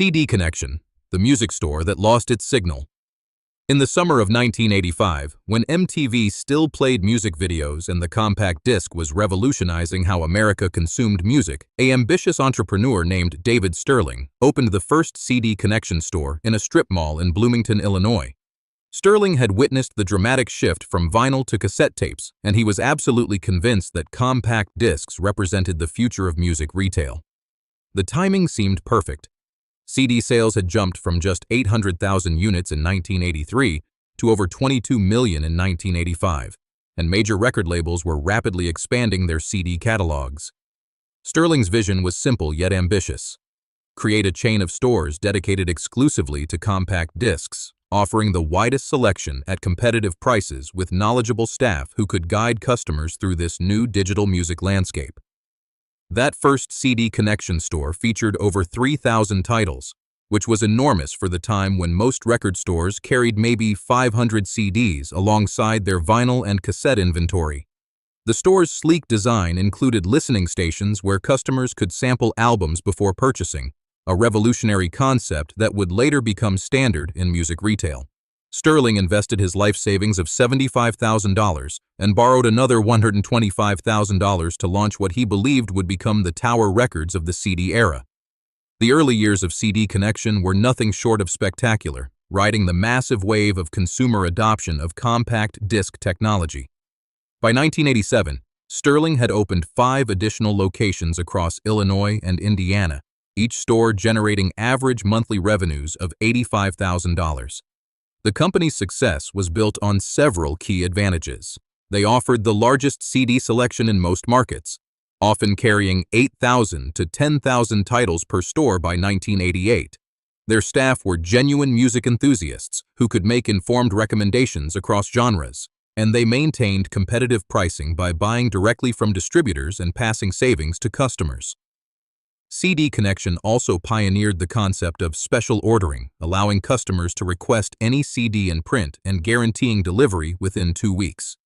CD Connection, the music store that lost its signal. In the summer of 1985, when MTV still played music videos and the compact disc was revolutionizing how America consumed music, an ambitious entrepreneur named David Sterling opened the first CD Connection store in a strip mall in Bloomington, Illinois. Sterling had witnessed the dramatic shift from vinyl to cassette tapes, and he was absolutely convinced that compact discs represented the future of music retail. The timing seemed perfect. CD sales had jumped from just 800,000 units in 1983 to over 22 million in 1985, and major record labels were rapidly expanding their CD catalogs. Sterling's vision was simple yet ambitious. Create a chain of stores dedicated exclusively to compact discs, offering the widest selection at competitive prices with knowledgeable staff who could guide customers through this new digital music landscape. That first CD Connection store featured over 3,000 titles, which was enormous for the time when most record stores carried maybe 500 CDs alongside their vinyl and cassette inventory. The store's sleek design included listening stations where customers could sample albums before purchasing, a revolutionary concept that would later become standard in music retail. Sterling invested his life savings of $75,000 and borrowed another $125,000 to launch what he believed would become the Tower Records of the CD era. The early years of CD Connection were nothing short of spectacular, riding the massive wave of consumer adoption of compact disc technology. By 1987, Sterling had opened 5 additional locations across Illinois and Indiana, each store generating average monthly revenues of $85,000. The company's success was built on several key advantages. They offered the largest CD selection in most markets, often carrying 8,000 to 10,000 titles per store by 1988. Their staff were genuine music enthusiasts who could make informed recommendations across genres, and they maintained competitive pricing by buying directly from distributors and passing savings to customers. CD Connection also pioneered the concept of special ordering, allowing customers to request any CD in print and guaranteeing delivery within 2 weeks.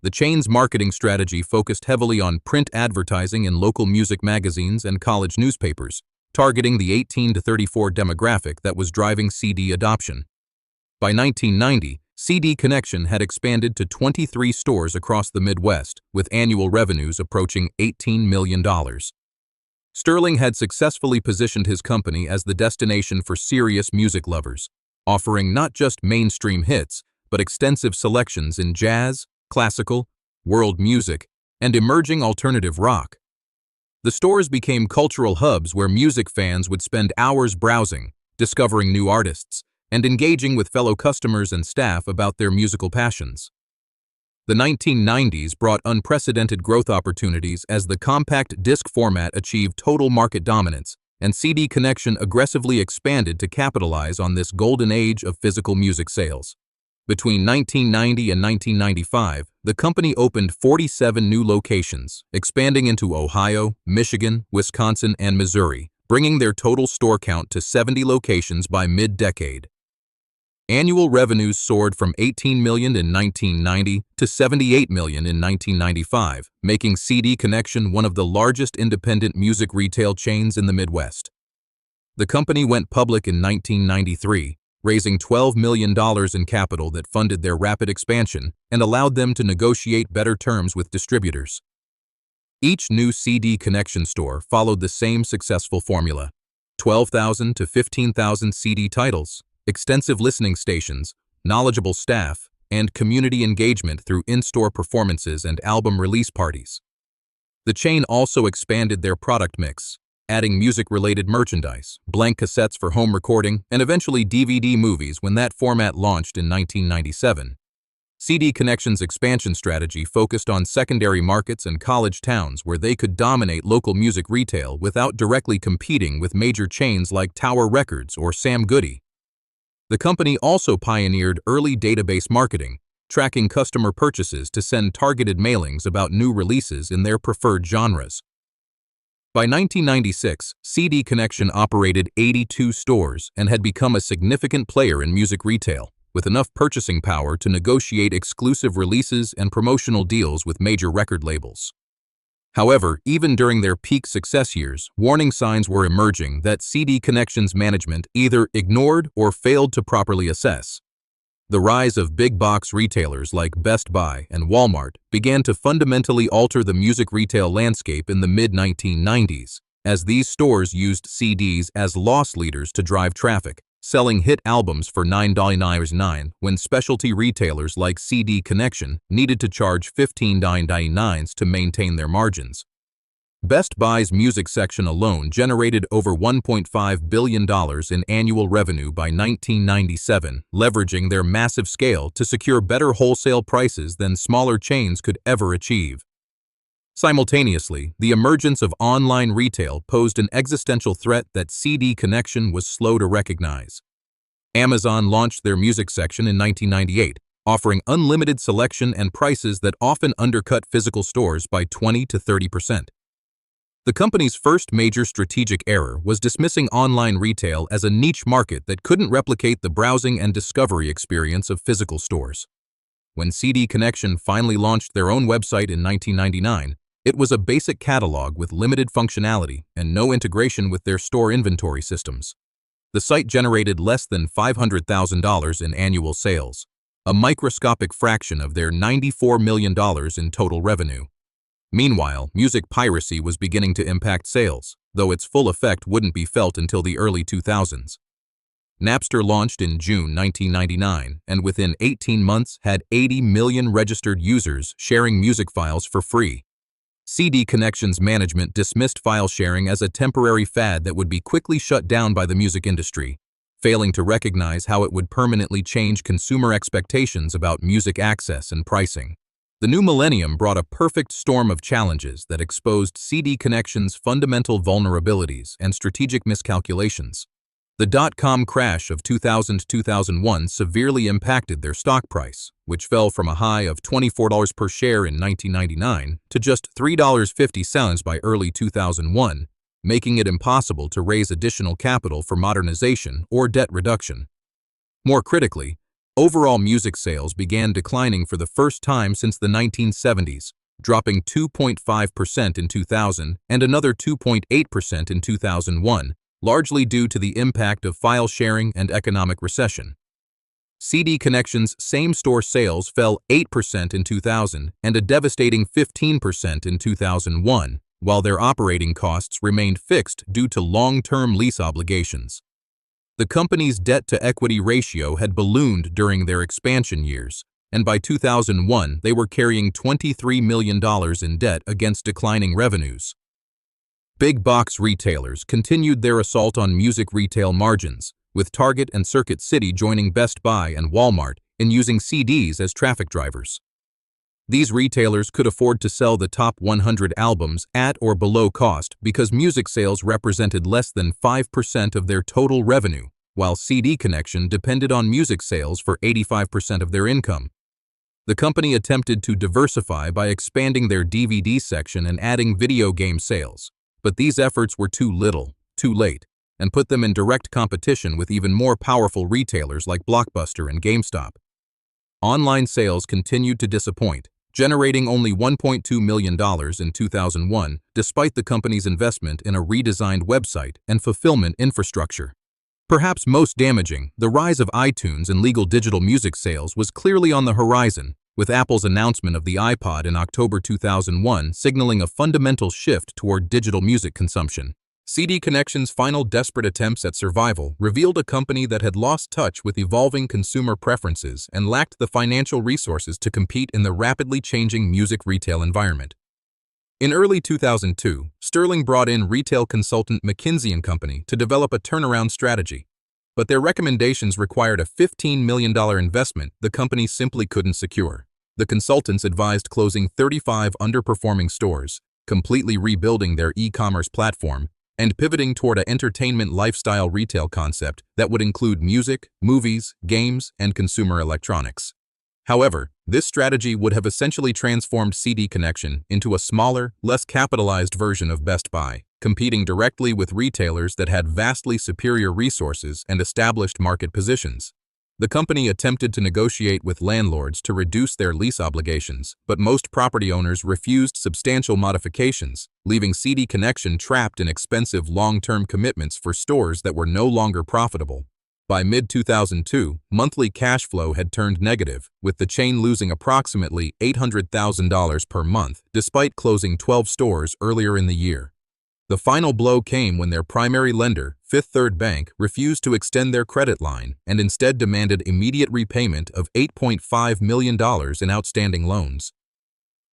The chain's marketing strategy focused heavily on print advertising in local music magazines and college newspapers, targeting the 18 to 34 demographic that was driving CD adoption. By 1990, CD Connection had expanded to 23 stores across the Midwest, with annual revenues approaching $18 million. Sterling had successfully positioned his company as the destination for serious music lovers, offering not just mainstream hits, but extensive selections in jazz, classical, world music, and emerging alternative rock. The stores became cultural hubs where music fans would spend hours browsing, discovering new artists, and engaging with fellow customers and staff about their musical passions. The 1990s brought unprecedented growth opportunities as the compact disc format achieved total market dominance, and CD Connection aggressively expanded to capitalize on this golden age of physical music sales. Between 1990 and 1995, the company opened 47 new locations, expanding into Ohio, Michigan, Wisconsin, and Missouri, bringing their total store count to 70 locations by mid-decade. Annual revenues soared from $18 million in 1990 to $78 million in 1995, making CD Connection one of the largest independent music retail chains in the Midwest. The company went public in 1993, raising $12 million in capital that funded their rapid expansion and allowed them to negotiate better terms with distributors. Each new CD Connection store followed the same successful formula: 12,000 to 15,000 CD titles, extensive listening stations, knowledgeable staff, and community engagement through in-store performances and album release parties. The chain also expanded their product mix, adding music-related merchandise, blank cassettes for home recording, and eventually DVD movies when that format launched in 1997. CD Connection's expansion strategy focused on secondary markets and college towns where they could dominate local music retail without directly competing with major chains like Tower Records or Sam Goody. The company also pioneered early database marketing, tracking customer purchases to send targeted mailings about new releases in their preferred genres. By 1996, CD Connection operated 82 stores and had become a significant player in music retail, with enough purchasing power to negotiate exclusive releases and promotional deals with major record labels. However, even during their peak success years, warning signs were emerging that CD Connections management either ignored or failed to properly assess. The rise of big-box retailers like Best Buy and Walmart began to fundamentally alter the music retail landscape in the mid-1990s, as these stores used CDs as loss leaders to drive traffic, selling hit albums for $9.99 when specialty retailers like CD Connection needed to charge $15.99 to maintain their margins. Best Buy's music section alone generated over $1.5 billion in annual revenue by 1997, leveraging their massive scale to secure better wholesale prices than smaller chains could ever achieve. Simultaneously, the emergence of online retail posed an existential threat that CD Connection was slow to recognize. Amazon launched their music section in 1998, offering unlimited selection and prices that often undercut physical stores by 20 to 30%. The company's first major strategic error was dismissing online retail as a niche market that couldn't replicate the browsing and discovery experience of physical stores. When CD Connection finally launched their own website in 1999, it was a basic catalog with limited functionality and no integration with their store inventory systems. The site generated less than $500,000 in annual sales, a microscopic fraction of their $94 million in total revenue. Meanwhile, music piracy was beginning to impact sales, though its full effect wouldn't be felt until the early 2000s. Napster launched in June 1999 and within 18 months had 80 million registered users sharing music files for free. CD Connections management dismissed file sharing as a temporary fad that would be quickly shut down by the music industry, failing to recognize how it would permanently change consumer expectations about music access and pricing. The new millennium brought a perfect storm of challenges that exposed CD Connections' fundamental vulnerabilities and strategic miscalculations. The dot-com crash of 2000-2001 severely impacted their stock price, which fell from a high of $24 per share in 1999 to just $3.50 by early 2001, making it impossible to raise additional capital for modernization or debt reduction. More critically, overall music sales began declining for the first time since the 1970s, dropping 2.5% in 2000 and another 2.8% in 2001, largely due to the impact of file sharing and economic recession. CD Connections' same-store sales fell 8% in 2000 and a devastating 15% in 2001, while their operating costs remained fixed due to long-term lease obligations. The company's debt-to-equity ratio had ballooned during their expansion years, and by 2001 they were carrying $23 million in debt against declining revenues. Big box retailers continued their assault on music retail margins, with Target and Circuit City joining Best Buy and Walmart in using CDs as traffic drivers. These retailers could afford to sell the top 100 albums at or below cost because music sales represented less than 5% of their total revenue, while CD Connection depended on music sales for 85% of their income. The company attempted to diversify by expanding their DVD section and adding video game sales, but these efforts were too little, too late, and put them in direct competition with even more powerful retailers like Blockbuster and GameStop. Online sales continued to disappoint, generating only $1.2 million in 2001, despite the company's investment in a redesigned website and fulfillment infrastructure. Perhaps most damaging, the rise of iTunes and legal digital music sales was clearly on the horizon, with Apple's announcement of the iPod in October 2001 signaling a fundamental shift toward digital music consumption. CD Connection's final desperate attempts at survival revealed a company that had lost touch with evolving consumer preferences and lacked the financial resources to compete in the rapidly changing music retail environment. In early 2002, Sterling brought in retail consultant McKinsey & Company to develop a turnaround strategy, but their recommendations required a $15 million investment the company simply couldn't secure. The consultants advised closing 35 underperforming stores, completely rebuilding their e-commerce platform, and pivoting toward an entertainment lifestyle retail concept that would include music, movies, games, and consumer electronics. However, this strategy would have essentially transformed CD Connection into a smaller, less capitalized version of Best Buy, competing directly with retailers that had vastly superior resources and established market positions. The company attempted to negotiate with landlords to reduce their lease obligations, but most property owners refused substantial modifications, leaving CD Connection trapped in expensive long-term commitments for stores that were no longer profitable. By mid-2002, monthly cash flow had turned negative, with the chain losing approximately $800,000 per month, despite closing 12 stores earlier in the year. The final blow came when their primary lender, Fifth Third Bank, refused to extend their credit line and instead demanded immediate repayment of $8.5 million in outstanding loans.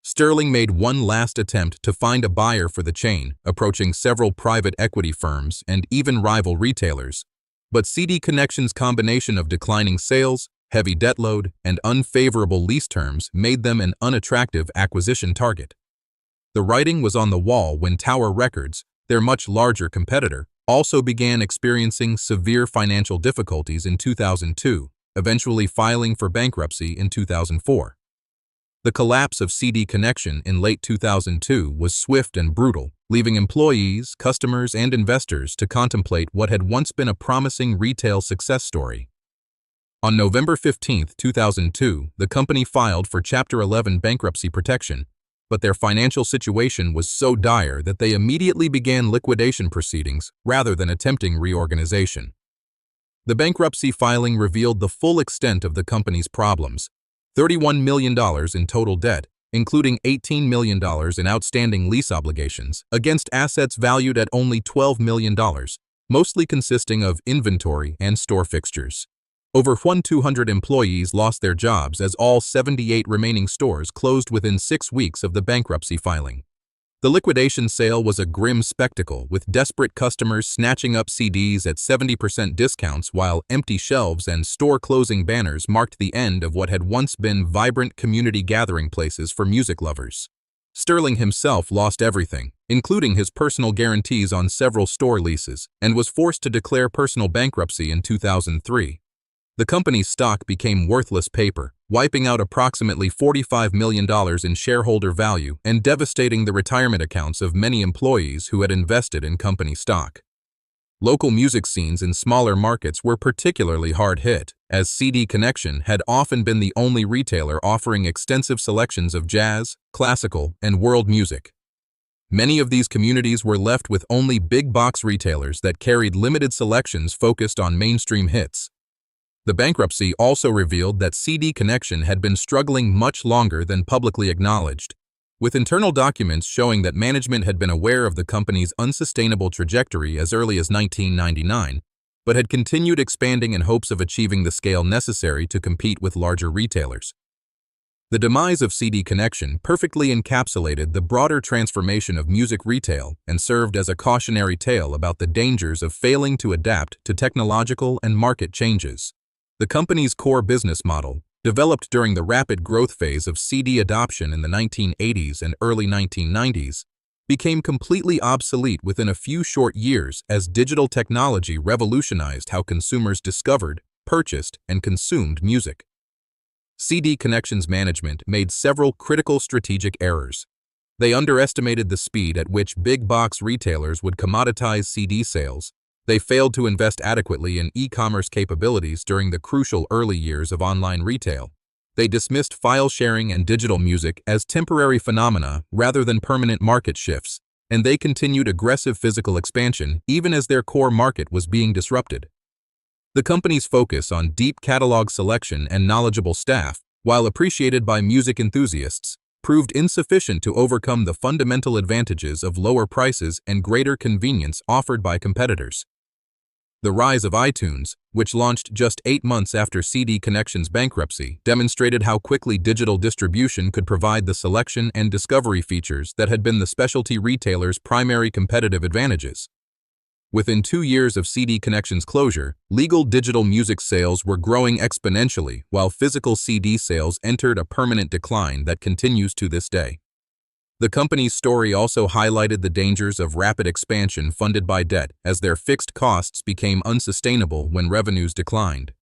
Sterling made one last attempt to find a buyer for the chain, approaching several private equity firms and even rival retailers. But CD Connection's combination of declining sales, heavy debt load, and unfavorable lease terms made them an unattractive acquisition target. The writing was on the wall when Tower Records, their much larger competitor, also began experiencing severe financial difficulties in 2002, eventually filing for bankruptcy in 2004. The collapse of CD Connection in late 2002 was swift and brutal, leaving employees, customers, and investors to contemplate what had once been a promising retail success story. On November 15, 2002, the company filed for Chapter 11 bankruptcy protection, but their financial situation was so dire that they immediately began liquidation proceedings rather than attempting reorganization. The bankruptcy filing revealed the full extent of the company's problems: $31 million in total debt, including $18 million in outstanding lease obligations, against assets valued at only $12 million, mostly consisting of inventory and store fixtures. Over 1,200 employees lost their jobs as all 78 remaining stores closed within 6 weeks of the bankruptcy filing. The liquidation sale was a grim spectacle, with desperate customers snatching up CDs at 70% discounts while empty shelves and store-closing banners marked the end of what had once been vibrant community gathering places for music lovers. Sterling himself lost everything, including his personal guarantees on several store leases, and was forced to declare personal bankruptcy in 2003. The company's stock became worthless paper, wiping out approximately $45 million in shareholder value and devastating the retirement accounts of many employees who had invested in company stock. Local music scenes in smaller markets were particularly hard hit, as CD Connection had often been the only retailer offering extensive selections of jazz, classical, and world music. Many of these communities were left with only big-box retailers that carried limited selections focused on mainstream hits. The bankruptcy also revealed that CD Connection had been struggling much longer than publicly acknowledged, with internal documents showing that management had been aware of the company's unsustainable trajectory as early as 1999, but had continued expanding in hopes of achieving the scale necessary to compete with larger retailers. The demise of CD Connection perfectly encapsulated the broader transformation of music retail and served as a cautionary tale about the dangers of failing to adapt to technological and market changes. The company's core business model, developed during the rapid growth phase of CD adoption in the 1980s and early 1990s, became completely obsolete within a few short years as digital technology revolutionized how consumers discovered, purchased, and consumed music. CD Connection's management made several critical strategic errors. They underestimated the speed at which big-box retailers would commoditize CD sales. They failed to invest adequately in e-commerce capabilities during the crucial early years of online retail. They dismissed file sharing and digital music as temporary phenomena rather than permanent market shifts, and they continued aggressive physical expansion even as their core market was being disrupted. The company's focus on deep catalog selection and knowledgeable staff, while appreciated by music enthusiasts, proved insufficient to overcome the fundamental advantages of lower prices and greater convenience offered by competitors. The rise of iTunes, which launched just 8 months after CD Connection's bankruptcy, demonstrated how quickly digital distribution could provide the selection and discovery features that had been the specialty retailer's primary competitive advantages. Within 2 years of CD Connection's closure, legal digital music sales were growing exponentially, while physical CD sales entered a permanent decline that continues to this day. The company's story also highlighted the dangers of rapid expansion funded by debt, as their fixed costs became unsustainable when revenues declined.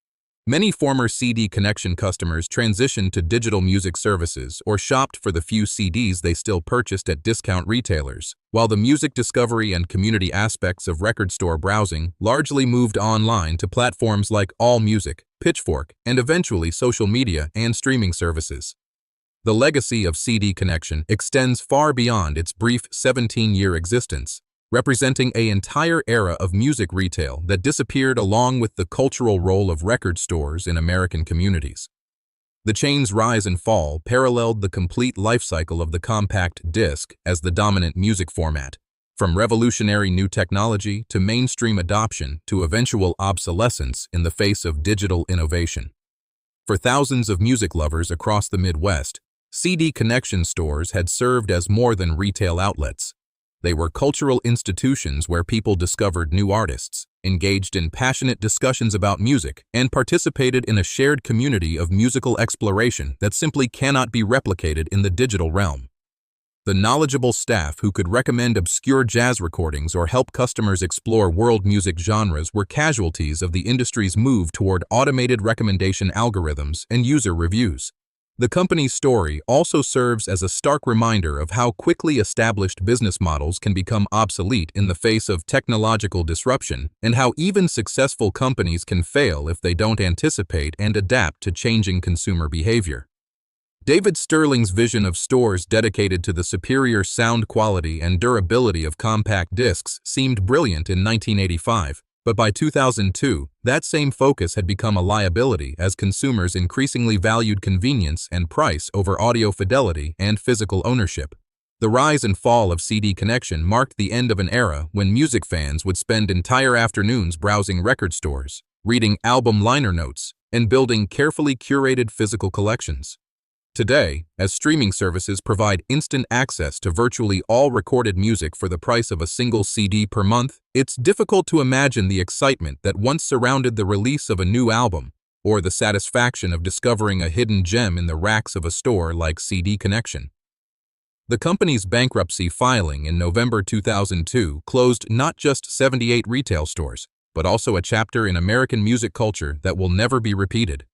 Many former CD Connection customers transitioned to digital music services or shopped for the few CDs they still purchased at discount retailers, while the music discovery and community aspects of record store browsing largely moved online to platforms like AllMusic, Pitchfork, and eventually social media and streaming services. The legacy of CD Connection extends far beyond its brief 17-year existence, representing an entire era of music retail that disappeared along with the cultural role of record stores in American communities. The chain's rise and fall paralleled the complete life cycle of the compact disc as the dominant music format, from revolutionary new technology to mainstream adoption to eventual obsolescence in the face of digital innovation. For thousands of music lovers across the Midwest, CD Connection stores had served as more than retail outlets. They were cultural institutions where people discovered new artists, engaged in passionate discussions about music, and participated in a shared community of musical exploration that simply cannot be replicated in the digital realm. The knowledgeable staff who could recommend obscure jazz recordings or help customers explore world music genres were casualties of the industry's move toward automated recommendation algorithms and user reviews. The company's story also serves as a stark reminder of how quickly established business models can become obsolete in the face of technological disruption, and how even successful companies can fail if they don't anticipate and adapt to changing consumer behavior. David Sterling's vision of stores dedicated to the superior sound quality and durability of compact discs seemed brilliant in 1985, but by 2002, that same focus had become a liability as consumers increasingly valued convenience and price over audio fidelity and physical ownership. The rise and fall of CD Connection marked the end of an era when music fans would spend entire afternoons browsing record stores, reading album liner notes, and building carefully curated physical collections. Today, as streaming services provide instant access to virtually all recorded music for the price of a single CD per month, it's difficult to imagine the excitement that once surrounded the release of a new album, or the satisfaction of discovering a hidden gem in the racks of a store like CD Connection. The company's bankruptcy filing in November 2002 closed not just 78 retail stores, but also a chapter in American music culture that will never be repeated.